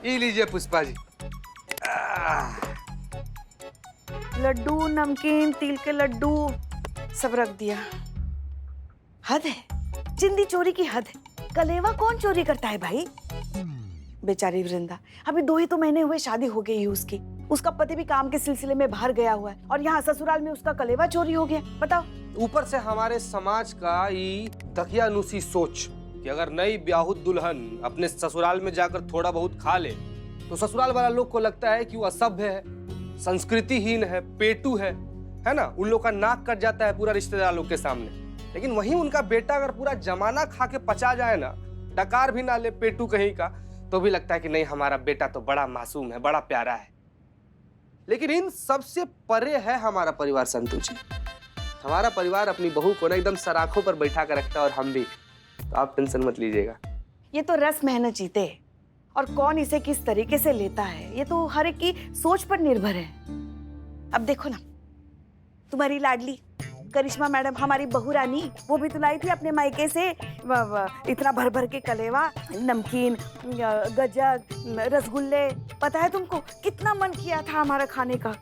ये लीजिए पुष्पा जी। लड्डू, नमकीन, तिल के लड्डू सब रख दिया। हद है, जिंदी चोरी की हद है। कलेवा कौन चोरी करता है भाई? बेचारी वृंदा, अभी 2 ही तो महीने हुए शादी हो गई है उसकी। उसका पति भी काम के सिलसिले में बाहर गया हुआ है और यहाँ ससुराल में उसका कलेवा चोरी हो गया। बताओ। ऊपर से हमारे समाज का ये दकियानुसी सोच कि अगर नई ब्याहुत दुल्हन अपने ससुराल में जाकर थोड़ा बहुत खा ले तो ससुराल वाला लोग को लगता है कि वो असभ्य है, संस्कृतिहीन है, पेटू है ना। उन लोग का नाक कट जाता है पूरा रिश्तेदार लोग के सामने। लेकिन वहीं उनका बेटा अगर पूरा जमाना खा के पचा जाए ना, डकार भी ना ले पेटू कहीं का, तो भी लगता है कि नहीं हमारा बेटा तो बड़ा मासूम है, बड़ा प्यारा है। लेकिन इन सबसे परे है हमारा परिवार संतु जी। हमारा परिवार अपनी बहू को ना एकदम सराखों पर बैठा कर रखता है और हम भी। तो आप टेंशन मत लीजिएगा। ये तो रस मेहनत जीते और कौन इसे किस तरीके से लेता है ये तो हर एक की सोच पर निर्भर है। अब देखो ना, तुम्हारी लाडली करिश्मा मैडम, हमारी बहू रानी, वो भी तो लाई थी अपने मायके से इतना भर भर के कलेवा, नमकीन, गजक, रसगुल्ले। पता है तुमको कितना मन किया था हमारा खाने का।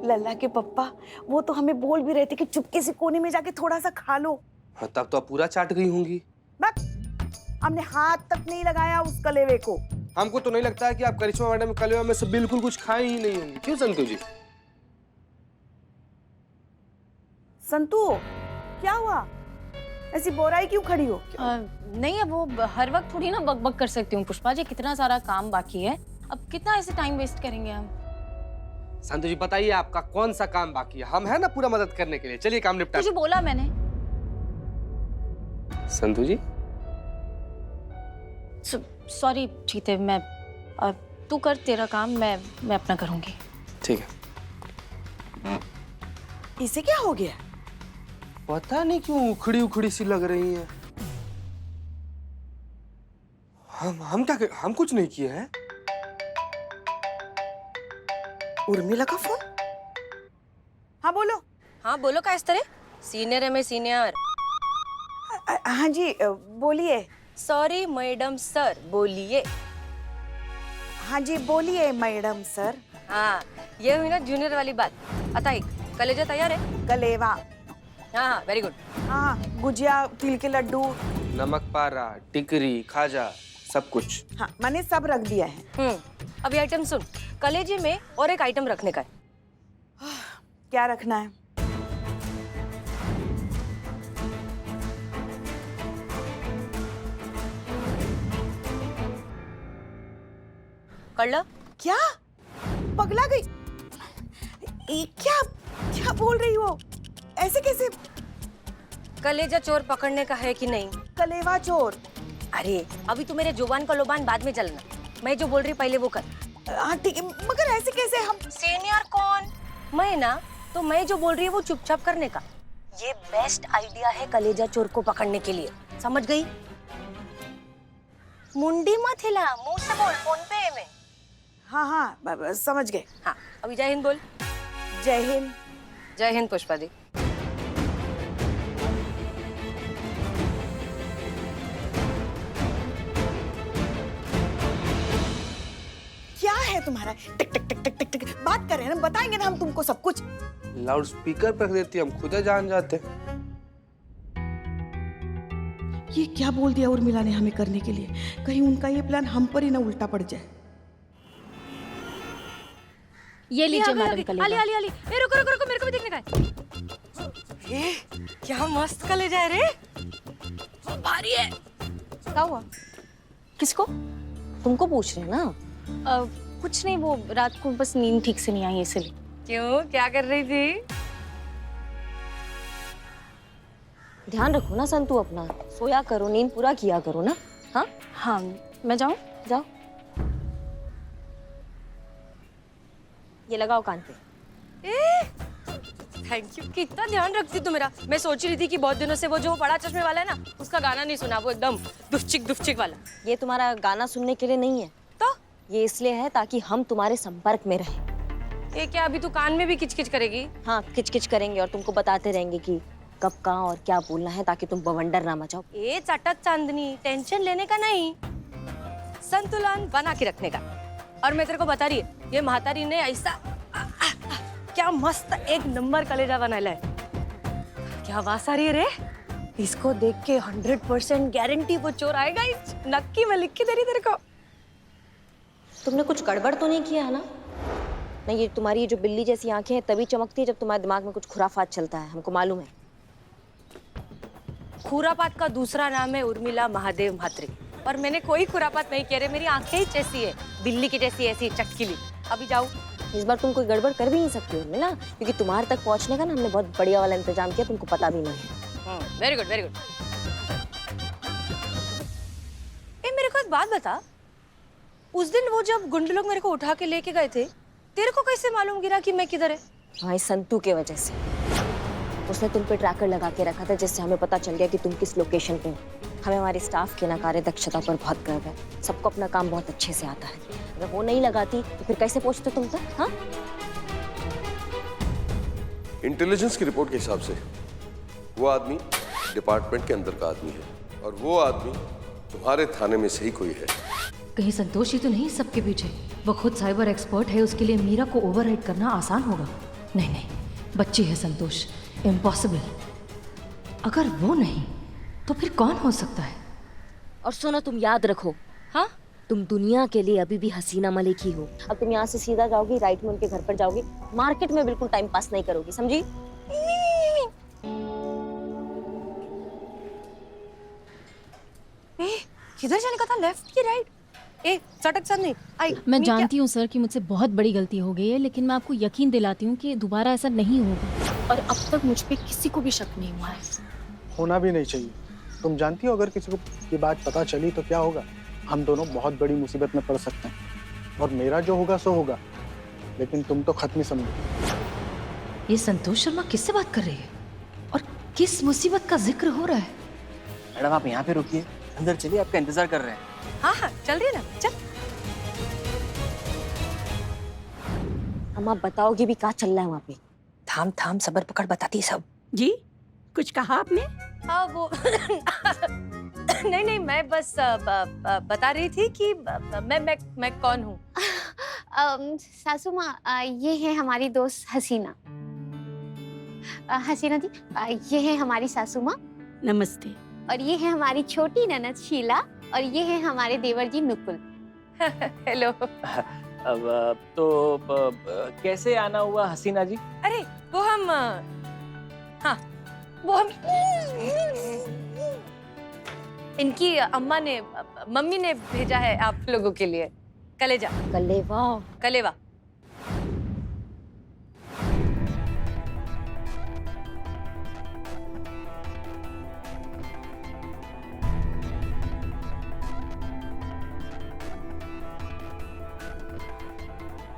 लल्ला के पप्पा वो तो हमें बोल भी रहे थे कि चुपके से कोने में जाके थोड़ा सा खा लो। हाँ, तब तो आप पूरा चाट गई होंगी। बस हमने हाथ तक नहीं लगाया उस कलेवे को। हमको तो नहीं लगता है कि आप करिश्मा मैडम के कलेवा में से बिल्कुल कुछ खाए ही नहीं होंगी। क्यों संतु जी? संतु, क्या हुआ? ऐसी बोराई क्यों खड़ी हो? नहीं, अब वो हर वक्त थोड़ी ना बकबक कर सकती हूँ पुष्पा जी। कितना सारा काम बाकी है, अब कितना ऐसे टाइम वेस्ट करेंगे हम। संतु जी बताइए आपका कौन सा काम बाकी है? हम है ना पूरा मदद करने के लिए। चलिए काम निपटा। तुझे बोला मैंने। संतु जी सॉरी चीते, मैं तू कर तेरा काम, मैं अपना करूंगी। ठीक है। इसे क्या हो गया? पता नहीं क्यों उखड़ी उखड़ी सी लग रही है। हम कुछ नहीं किए हैं। उर्मिला का फोन? हाँ बोलो। हाँ बोलो, का इस तरह? सीनियर है मैं, सीनियर। हाँ जी बोलिए। सॉरी मैडम सर, बोलिए। हाँ जी बोलिए मैडम सर। हाँ, ये हुई ना जूनियर वाली बात। अताई, कलेजा तैयार है? कलेवा। हाँ हाँ, वेरी गुड। हाँ, गुजिया, तिल के लड्डू, नमक पारा, टिकरी, खाजा, सब कुछ। हाँ मैंने सब रख दिया है। अभी आइटम सुन। कलेजे में और एक आइटम रखने का है। क्या रखना है? कर लो। क्या? पगला गई? ये क्या क्या बोल रही हो? ऐसे कैसे? कलेजा चोर पकड़ने का है कि नहीं? कलेवा चोर? अरे अभी तू मेरे जुबान का लोबान बाद में चलना। मैं जो बोल रही पहले वो कर। हाँ ठीक है, मगर ऐसे कैसे? हम सीनियर कौन? मैं ना, तो मैं जो बोल रही है वो चुपचाप करने का। ये बेस्ट आइडिया है कलेजा चोर को पकड़ने के लिए, समझ गई? मुंडी मत हिला, मुंह से बोल, फोन पे है मैं। हाँ हाँ समझ गए। हाँ, अभी जय हिंद बोल। जय हिंद। जय हिंद पुष्पा दी। क्या है तुम्हारा? टिक टिक टिक टिक टिक टिक बात कर रहे हैं ना, बताएंगे ना हम तुमको सब कुछ। लाउड स्पीकर पर रख देती, हम खुद जान जाते। ये क्या बोल दिया उर्मिला ने हमें करने के लिए? कहीं उनका ये प्लान हम पर ही ना उल्टा पड़ जाए। ये लीजिए मैडम कलेजा। आली आली आली, ए रुको रुको रुको, मेरे को भी देखने का है। ए क्या मस्त कलेजा है रे, भारी है। क्या हुआ? किसको? तुमको पूछ रहे हैं ना? कुछ नहीं, वो रात को बस नींद ठीक से नहीं आई इसलिए। क्यों, क्या कर रही थी? ध्यान रखो ना संतु अपना, सोया करो, नींद पूरा किया करो ना। हाँ हाँ, मैं जाऊँ? जाओ। ये लगाओ कान पे। थैंक यू, कितना ध्यान रखती तू मेरा। मैं सोच रही थी कि बहुत दिनों से वो जो बड़ा चश्मे वाला है ना, उसका गाना नहीं सुना, वो एकदम दुफचिक दुफचिक वाला। ये तुम्हारा गाना सुनने के लिए नहीं है, तो ये इसलिए है ताकि हम तुम्हारे संपर्क में रहें। ये क्या, अभी तू कान में भी किचकिच करेगी? हाँ, किचकिच करेंगे और तुमको बताते रहेंगे कि कब कहाँ और क्या बोलना है ताकि तुम बवंडर ना मचाओ। ए चटक चांदनी, टेंशन लेने का नहीं, संतुलन बना के रखने का। और मैं तेरे को बता रही है, ये महातारी ने ऐसा क्या मस्त एक नंबर कलेजा बनाया है। क्या आवाज आ रही है रे? इसको देख के 100% गारंटी वो चोर आएगा। नक्की मैं लिख के दे रही तेरे को। तुमने कुछ गड़बड़ तो नहीं किया है ना? नहीं, ये तुम्हारी जो बिल्ली जैसी आंखें हैं तभी चमकती है जब तुम्हारे दिमाग में कुछ खुराफात चलता है, हमको मालूम है। खुरापात का दूसरा नाम है उर्मिला महादेव म्हात्रे। और मैंने कोई खुरापात नहीं किया रे, मेरी आंखें ही जैसी है, बिल्ली की जैसी ऐसी चटकीली। अभी जाओ। इस बार तुम कोई गड़बड़ कर भी नहीं सकती उर्मिला, क्योंकि तुम्हारे तक पहुंचने का ना हमने बहुत बढ़िया वाला इंतजाम किया, तुमको पता भी नहीं है। Very good, very good. मेरे को एक बात बता, उस दिन वो जब गुंडे लोग मेरे को उठा के लेके गए थे, तेरे को कैसे मालूम गिरा कि मैं किधर है? हाँ, संतू के वजह से। उसने तुम पे ट्रैकर लगा के रखा था, जिससे हमें पता चल गया कि तुम किस लोकेशन पे हो। हमें हमारे स्टाफ की ना कार्य दक्षता पर बहुत गर्व है। सबको अपना काम बहुत अच्छे से आता है। अगर वो नहीं लगाती तो फिर कैसे पहुंचते तुम तक? हाँ, इंटेलिजेंस की रिपोर्ट के हिसाब से वो आदमी डिपार्टमेंट के अंदर का आदमी है, और वो आदमी तुम्हारे थाने में से ही कोई है। कहीं संतोष ही तो नहीं सबके पीछे? वो खुद साइबर एक्सपर्ट है, उसके लिए मीरा को ओवरराइड करना आसान होगा। नहीं नहीं, बच्ची है संतोष, इम्पॉसिबल। अगर वो नहीं तो फिर कौन हो सकता है? और सुनो, तुम याद रखो, हाँ, तुम दुनिया के लिए अभी भी हसीना मलिक ही हो। अब तुम यहाँ से सीधा जाओगी, राइट में उनके घर पर जाओगी, मार्केट में बिल्कुल टाइम पास नहीं करोगी, समझी? किधर जाने का था, लेफ्ट की राइट? ए चटक चांदनी, आई। मैं जानती हूँ सर कि मुझसे बहुत बड़ी गलती हो गई है, लेकिन मैं आपको यकीन दिलाती हूँ कि दोबारा ऐसा नहीं होगा। और अब तक मुझ पे किसी को भी शक नहीं हुआ है। होना भी नहीं चाहिए। तुम जानती हो अगर किसी को ये बात पता चली तो क्या होगा? हम दोनों बहुत बड़ी मुसीबत में पड़ सकते हैं। और मेरा जो होगा सो होगा, लेकिन तुम तो खत्म ही समझो। ये संतोष शर्मा किससे बात कर रही है और किस मुसीबत का जिक्र हो रहा है? मैडम आप यहाँ पे रुकिए, अंदर चलिए, आपका इंतजार कर रहे हैं। हाँ हाँ, चल रही है ना, चल। अम्मा बताओगी भी क्या चल रहा है वहाँ पे? थाम थाम, सबर पकड़, बताती सब। जी, कुछ कहा आपने? हाँ वो नहीं, मैं बस बता रही थी कि मैं कौन हूँ। सासू माँ, ये है हमारी दोस्त हसीना। हसीना जी, ये है हमारी सासू माँ। नमस्ते। और ये है हमारी छोटी ननद शीला, और ये है हमारे देवर जी नुकुल। हेलो। अब तो कैसे आना हुआ हसीना जी? अरे वो हम हाँ वो हम इनकी अम्मा ने, मम्मी ने भेजा है आप लोगों के लिए कलेजा। कलेवा? कलेवा।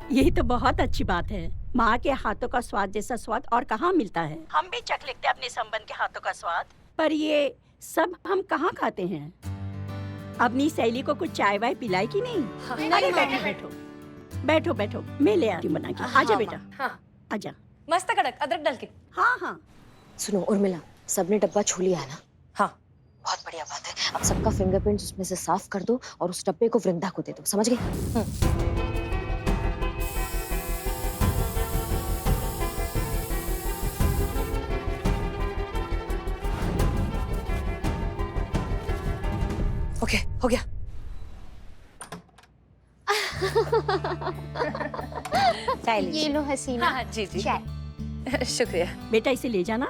यही तो बहुत अच्छी बात है। माँ के हाथों का स्वाद जैसा स्वाद और कहाँ मिलता है। हम भी चख लेते अपने संबंध के हाथों का स्वाद, पर ये सब हम कहाँ खाते हैं। अपनी सहेली को कुछ चाय वाय पिलाई कि नहीं? हाँ, अरे बैठो बैठो बैठो बैठो, मैं ले आती हूँ बना के। आजा बेटा, हाँ, आजा। मस्त कड़क अदरक डाल के। हाँ हाँ। सुनो उर्मिला, सबने डब्बा छू लिया है ना? हाँ, बहुत बढ़िया बात है। अब सबका फिंगरप्रिंट उसमें से साफ कर दो और उस डब्बे को वृंदा को दे दो, समझ गए? ओके, हो गया। ये लो हसीना। हाँ, जी जी, चाय। शुक्रिया। बेटा इसे ले जाना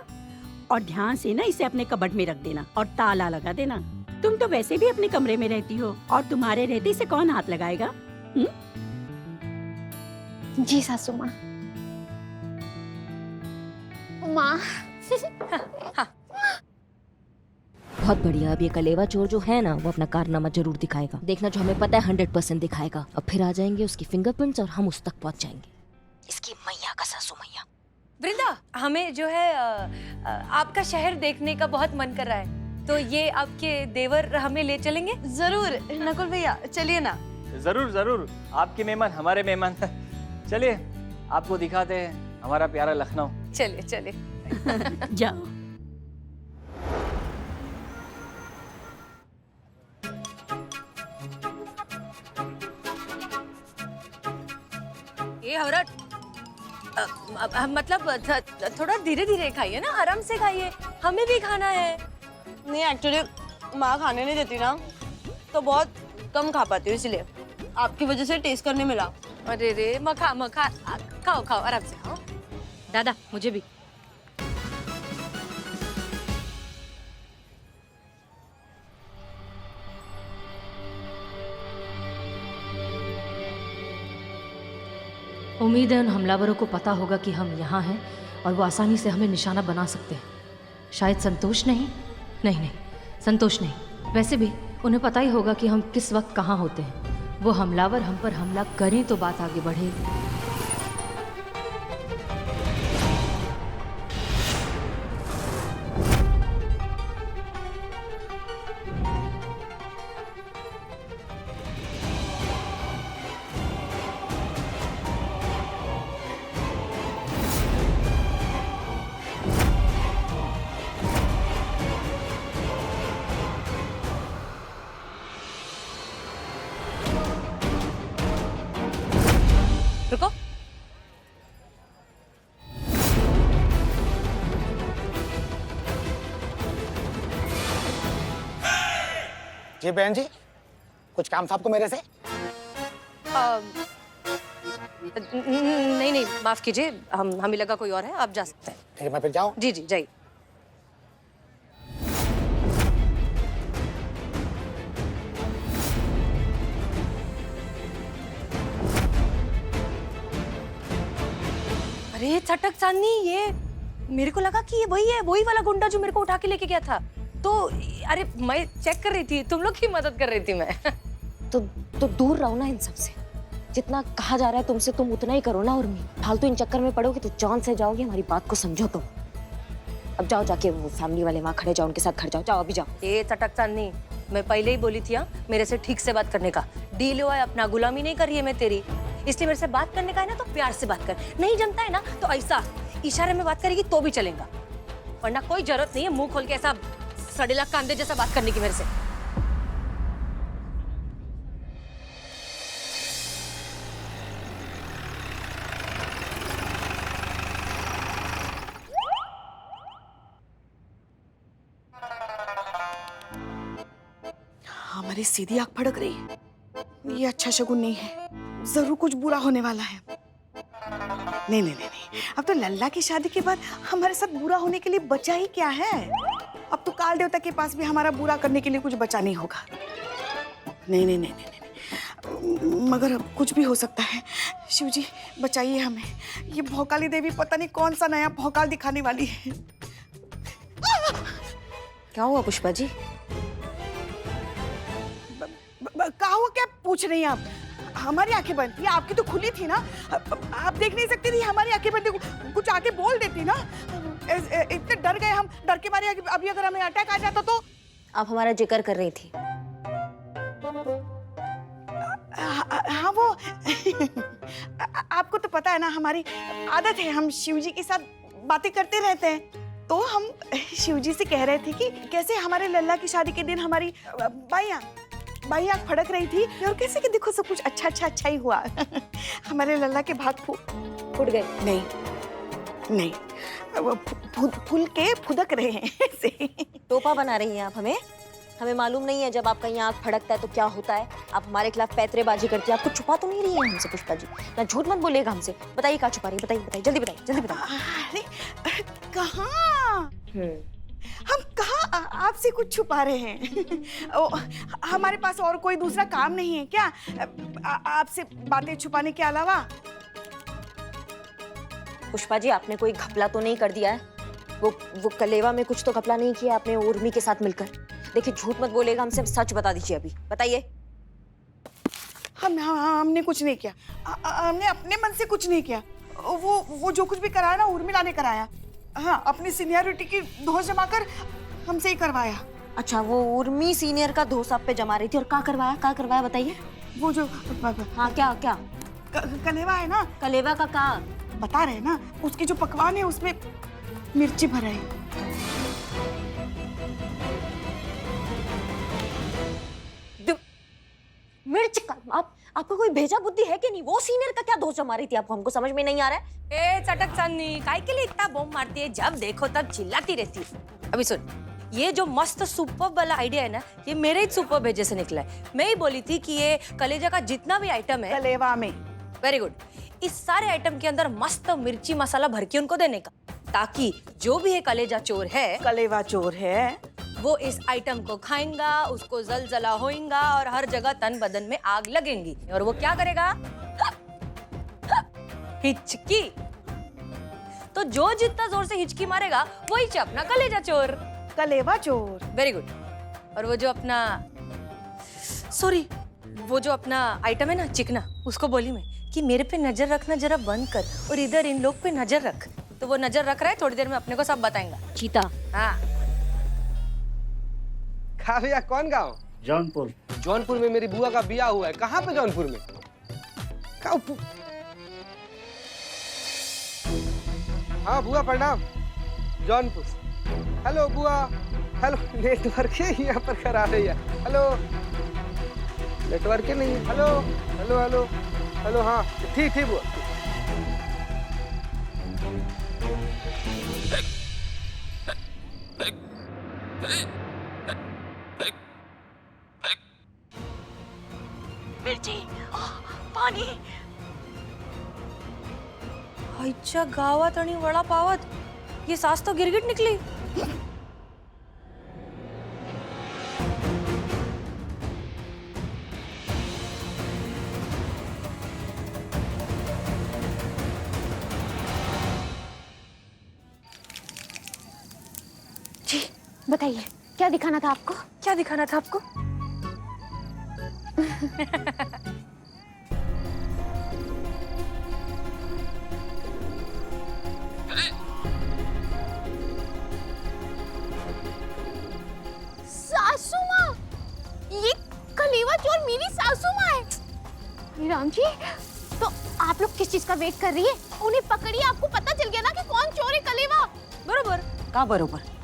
और ध्यान से ना इसे अपने कबर्ड में रख देना और ताला लगा देना। तुम तो वैसे भी अपने कमरे में रहती हो और तुम्हारे रहते से कौन हाथ लगाएगा? जी सासू माँ। माँ। बहुत बढ़िया। अब ये कलेवा चोर जो है ना, वो अपना कारनामा जरूर दिखाएगा। देखना, जो हमें पता है 100% दिखाएगा। अब फिर आ जाएंगे उसकी फिंगरप्रिंट्स और हम उस तक पहुंच जाएंगे। इसकी मैया का सासू मैया। वृंदा, हमें जो है आपका शहर देखने का बहुत मन कर रहा है, तो ये आपके देवर हमें ले चलेंगे? जरूर नकुल भैया, चलिए ना। जरूर जरूर, आपके मेहमान हमारे मेहमान। चलिए आपको दिखाते हैं हमारा प्यारा लखनऊ। चलिए चलिए। जाओ। ये हवरट मतलब थोड़ा धीरे धीरे खाइए ना, आराम से खाइए, हमें भी खाना है। नहीं एक्चुअली माँ खाने नहीं देती ना, तो बहुत कम खा पाती हूँ, इसलिए आपकी वजह से टेस्ट करने मिला। अरे रे मखा मखा, खाओ खाओ आराम से खाओ। दादा मुझे भी। उम्मीद है उन हमलावरों को पता होगा कि हम यहाँ हैं और वो आसानी से हमें निशाना बना सकते हैं। शायद संतोष नहीं, संतोष नहीं। वैसे भी उन्हें पता ही होगा कि हम किस वक्त कहाँ होते हैं। वो हमलावर हम पर हमला करें तो बात आगे बढ़े। रुको। जी बहन जी, कुछ काम था आपको मेरे से? नहीं माफ कीजिए, हमें लगा कोई और है, आप जा सकते हैं। ठीक है, मैं फिर जाऊं? जी जी जाइए। अरे चटक चांदनी, ये मेरे को लगा कि ये वही है, वही वाला गुंडा जो मेरे को उठा के लेके गया था। तो अरे मैं चेक कर रही थी, तुम लोग की मदद कर रही थी मैं। तो दूर रहो ना इन सब से। जितना कहा जा रहा है तुमसे तुम उतना ही करो ना, और फालतू इन चक्कर में पड़ोगे तो जान से जाओगे। हमारी बात को समझो तुम। अब जाओ, जाके वो फैमिली वाले वहाँ खड़े जाओ, उनके साथ खड़े जाओ। जाओ अभी जाओ। ये चटक चांदनी, मैं पहले ही बोली थी हाँ, मेरे से ठीक से बात करने का। डील हुआ है अपना, गुलामी नहीं कर रही है मैं तेरी, इसलिए मेरे से बात करने का है ना तो प्यार से बात कर। नहीं जमता है ना तो ऐसा इशारे में बात करेगी तो भी चलेगा, वरना कोई जरूरत नहीं है मुंह खोल के ऐसा सड़ेला कांदे जैसा बात करने की मेरे से। हमारी सीधी आंख फड़क रही है, ये अच्छा शगुन नहीं है, जरूर कुछ बुरा होने वाला है। नहीं, अब तो लल्ला की शादी के बाद हमारे साथ बुरा होने के लिए बचा ही क्या है। अब तो काल देवता के पास भी हमारा बुरा करने के लिए कुछ बचा नहीं होगा। नहीं, मगर अब कुछ भी हो सकता है। शिव जी बचाइए हमें, ये भौकाली देवी पता नहीं कौन सा नया भौकाल दिखाने वाली है। क्या हुआ पुष्पा जी? कहा हुआ क्या पूछ रही हैं आप? हमारी आंखें बंद थी, आपकी तो खुली थी ना। आप देख नहीं सकती थी, हमारी आंखें बंद थी, कुछ आके बोल देती ना। इतने डर गए हम, डर के मारे अभी अगर हमें अटैक आ जाता तो। आप हमारा जिक्र कर रही थी। हाँ वो आपको तो पता है ना, हमारी आदत है, हम शिव जी के साथ बातें करते रहते हैं। तो हम शिव जी से कह रहे थे कि कैसे हमारे लल्ला की शादी के दिन हमारी बाई आँख फड़क रही थी और कैसे कि देखो सब कुछ अच्छा ही हुआ। हमारे लल्ला के भाग फूट गए। नहीं, फूल के फुदक रहे हैं। टोपा बना रही हैं आप हमें मालूम नहीं है जब आपका यहाँ आँख फड़कता है तो क्या होता है। आप हमारे खिलाफ पैतरेबाजी करती है, आपको छुपा तो नहीं रही है हमसे पुष्पा जी? ना झूठ मत बोलिएगा हमसे। बताइए क्या छुपा रही है, बताइए जल्दी बताइए। अरे कहाँ हम कहाँ आपसे कुछ छुपा रहे हैं। हमारे पास और कोई दूसरा काम नहीं है क्या आपसे बातें छुपाने के अलावा? पुष्पा जी आपने कोई घपला तो नहीं कर दिया है? वो कलेवा में कुछ तो घपला नहीं किया आपने उर्मी के साथ मिलकर? देखिए झूठ मत बोलेगा हमसे, सच बता दीजिए अभी, बताइए। हमने कुछ नहीं किया, हमने अपने मन से कुछ नहीं किया। वो जो कुछ भी कराया ना उर्मिला ने कराया। हाँ, अपनी सीनियरिटी की धौंस जमाकर हमसे ही करवाया। अच्छा, वो उर्मी सीनियर का धौंस आप पे जमा रही थी और क्या करवाया बताइए। वो जो हाँ क्या कलेवा है ना, कलेवा का क्या बता रहे ना, उसके जो पकवान है उसमें मिर्ची भरा है। मिर्च का आपको कोई भेजा बुद्धि है कि नहीं? वो सीनियर का क्या दोष जमा रही थी आपको? हमको समझ में नहीं आ रहा है। ए चटक चांदनी, काय के लिए इतना बॉम्ब मारती है? जब देखो तब चिल्लाती रहती है। अभी सुन, ये जो मस्त सुपर वाला आइडिया है ना, ये मेरे ही सुपर भेजे से निकला है। मैं ही बोली थी कि ये कलेजा का जितना भी आइटम है, कलेवा में, वेरी गुड, इस सारे आइटम के अंदर मस्त मिर्ची मसाला भर के उनको देने का, ताकि जो भी ये कलेजा चोर है, कलेवा चोर है, वो इस आइटम को खाएगा, उसको जलजला होएगा और हर जगह तन बदन में आग लगेंगी। और वो क्या करेगा? हिचकी। तो जो जितना जोर से हिचकी मारेगा वही अपना कलेजा चोर, कलेवा चोर। Very good. और वो जो अपना वो जो अपना आइटम है ना, चिकना, उसको बोली मैं कि मेरे पे नजर रखना जरा बंद कर और इधर इन लोग पे नजर रख। तो वो नजर रख रहा है, थोड़ी देर में अपने को सब बताएगा। चीता। हाँ। कहा भैया, कौन गाँव? जौनपुर। जौनपुर में मेरी बुआ का बिया हुआ है। कहाँ पे जौनपुर में? हाँ बुआ प्रणाम। जौनपुर। हेलो बुआ। हेलो, नेटवर्क है यहाँ पर करा रही है। हेलो, नेटवर्क ही नहीं है। Hello hello hello hello. हाँ ठीक ठीक बुआ। मिर्ची, पाणी. आईच्या गावात आणि वडापावात ये सास तो गिरगिट निकली. जी बताइए, क्या दिखाना था आपको? क्या दिखाना था आपको? सासू माँ, ये कलेवा चोर मेरी सासू माँ है। अरे राम जी, तो आप लोग किस चीज का वेट कर रही है? उन्हें पकड़िए, आपको पता चल गया ना कि कौन चोर है। कलेवा बरोबर का बरोबर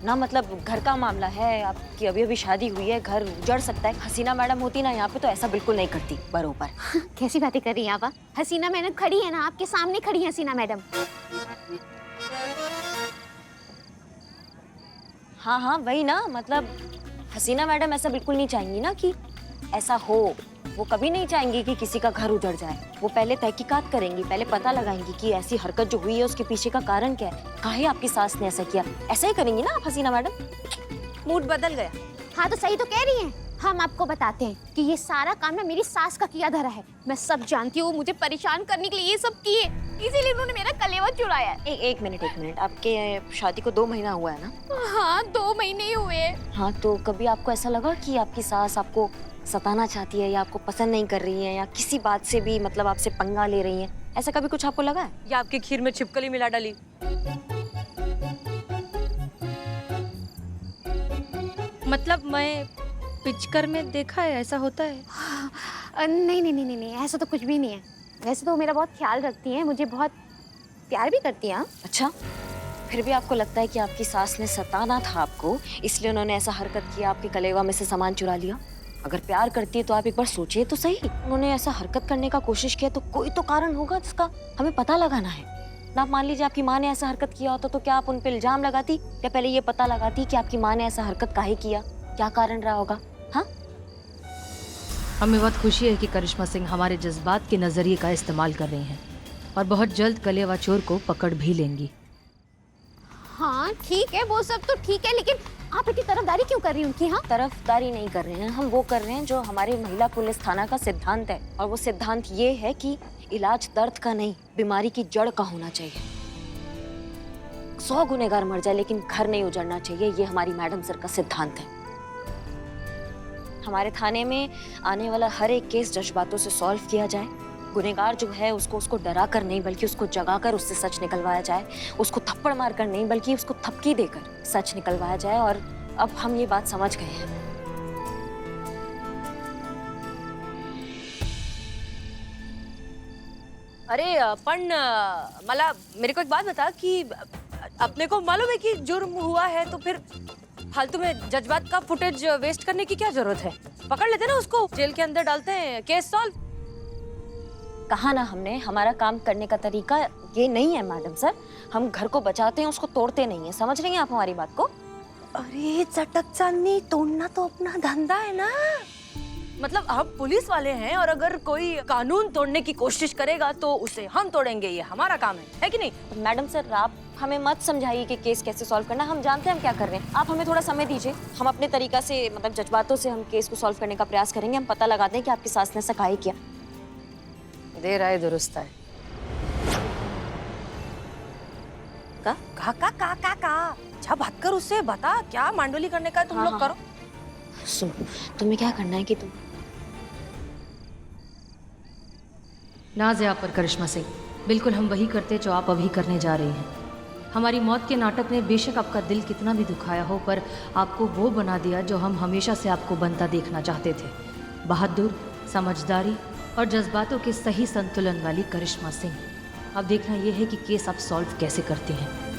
ना, मतलब घर का मामला है, आपकी अभी अभी शादी हुई है, घर उजड़ सकता है। हसीना मैडम होती ना यहाँ पे तो ऐसा बिल्कुल नहीं करती। बरोबर। कैसी बातें कर रही हैं आप? हसीना मैडम खड़ी है ना, आपके सामने खड़ी है हसीना मैडम। हाँ हाँ वही ना, मतलब हसीना मैडम ऐसा बिल्कुल नहीं चाहेंगी ना कि ऐसा हो। वो कभी नहीं चाहेंगी कि किसी का घर उजड़ जाए। वो पहले तहकीकात करेंगी, पहले पता लगाएंगी कि ऐसी हरकत जो हुई है उसके पीछे का कारण क्या है, काहे आपकी सास ने ऐसा किया। ऐसा ही करेंगी ना आप हसीना मैडम? मूड बदल गया। हाँ तो सही तो कह रही हैं। हम आपको बताते हैं कि ये सारा काम ना मेरी सास का किया धरा है। मैं सब जानती हूँ, मुझे परेशान करने के लिए ये सब किए, इसीलिए उन्होंने मेरा कलेवा चुराया है। एक मिनट, आपके शादी को 2 महीना हुआ है ना? हाँ 2 महीने ही हुए हैं। हाँ तो कभी आपको ऐसा लगा कि आपकी सास आपको सताना चाहती है या आपको पसंद नहीं कर रही है या किसी बात से भी मतलब आपसे पंगा ले रही है, ऐसा कभी कुछ आपको लगा है? या आपकी खीर में छिपकली मिला डाली? मतलब मैं पिचकर में देखा है, ऐसा होता है? नहीं नहीं नहीं नहीं नहीं, ऐसा तो कुछ भी नहीं है। वैसे तो मेरा बहुत ख्याल रखती हैं, मुझे बहुत प्यार भी करती हैं। अच्छा, फिर भी आपको लगता है कि आपकी सास ने सताना था आपको, इसलिए उन्होंने ऐसा हरकत किया, आपके कलेवा में से सामान चुरा लिया? अगर प्यार करती है तो आप एक बार सोचिए तो सही। उन्होंने ऐसा हरकत करने का कोशिश किया तो कोई तो कारण होगा जिसका हमें पता लगाना है ना। मान लीजिए आपकी माँ ने ऐसा हरकत किया होता तो क्या आप उन पे इल्जाम लगाती या पहले ये पता लगाती कि आपकी माँ ने ऐसा हरकत काहे किया, क्या कारण रहा होगा? हाँ, हमें बहुत खुशी है कि करिश्मा सिंह हमारे जज्बात के नजरिए का इस्तेमाल कर रही हैं और बहुत जल्द कलेवा चोर को पकड़ भी लेंगी। हाँ ठीक है, वो सब तो ठीक है, लेकिन आप इतनी तरफदारी क्यों कर रही हैं उनकी? हाँ तरफदारी नहीं कर रहे हैं हम, वो कर रहे हैं जो हमारे महिला पुलिस थाना का सिद्धांत है। और वो सिद्धांत ये है कि इलाज दर्द का नहीं, बीमारी की जड़ का होना चाहिए। 100 गुनहगार मर जाए लेकिन घर नहीं उजड़ना चाहिए, ये हमारी मैडम सर का सिद्धांत है। हमारे थाने में आने वाला हर एक केस जज्बातों से सॉल्व किया जाए। गुनहगार जो है उसको डरा कर नहीं बल्कि उसको जगा कर उससे सच निकलवाया जाए। उसको थप्पड़ मार कर नहीं बल्कि उसको थपकी देकर सच निकलवाया जाए। और अब हम ये बात समझ गए हैं। अरे पण मला मेरे को एक बात बता कि अपने को मालूम है कि जुर्म हुआ है, तो फिर फालतू में जज्बात का फुटेज वेस्ट करने की क्या जरूरत है? पकड़ लेते ना उसको, जेल के अंदर डालते हैं, केस सॉल्व। कहा ना हमने, हमारा काम करने का तरीका ये नहीं है मैडम सर। हम घर को बचाते हैं, उसको तोड़ते नहीं है। समझ रही हैं आप हमारी बात को? अरे चटक चांदनी, तोड़ना तो अपना धंधा है ना। मतलब हम पुलिस वाले हैं और अगर कोई कानून तोड़ने की कोशिश करेगा तो उसे हम तोड़ेंगे, ये हमारा काम है कि नहीं? मैडम सर आप हमें मत समझाइए कि केस कैसे सॉल्व करना, हम जानते हैं हम क्या कर रहे हैं। आप हमें थोड़ा समय दीजिए, हम अपने तरीका से मतलब जज्बातों से हम केस को सॉल्व करने का प्रयास करेंगे। हम पता लगाते हैं कि आपकी सास ने सकाई किया। देर आए दुरुस्त आए। का अच्छा बात कर उससे, बता क्या मांडोली करने का है तुम लोग करो। सुनो, तुम्हें क्या करना है कि तुम नाज है आप पर करिश्मा सिंह, बिल्कुल हम वही करते जो आप अभी करने जा रही हैं। हमारी मौत के नाटक ने बेशक आपका दिल कितना भी दुखाया हो, पर आपको वो बना दिया जो हम हमेशा से आपको बनता देखना चाहते थे। बहादुर, समझदारी और जज्बातों के सही संतुलन वाली करिश्मा सिंह। अब देखना यह है कि केस आप सॉल्व कैसे करती हैं।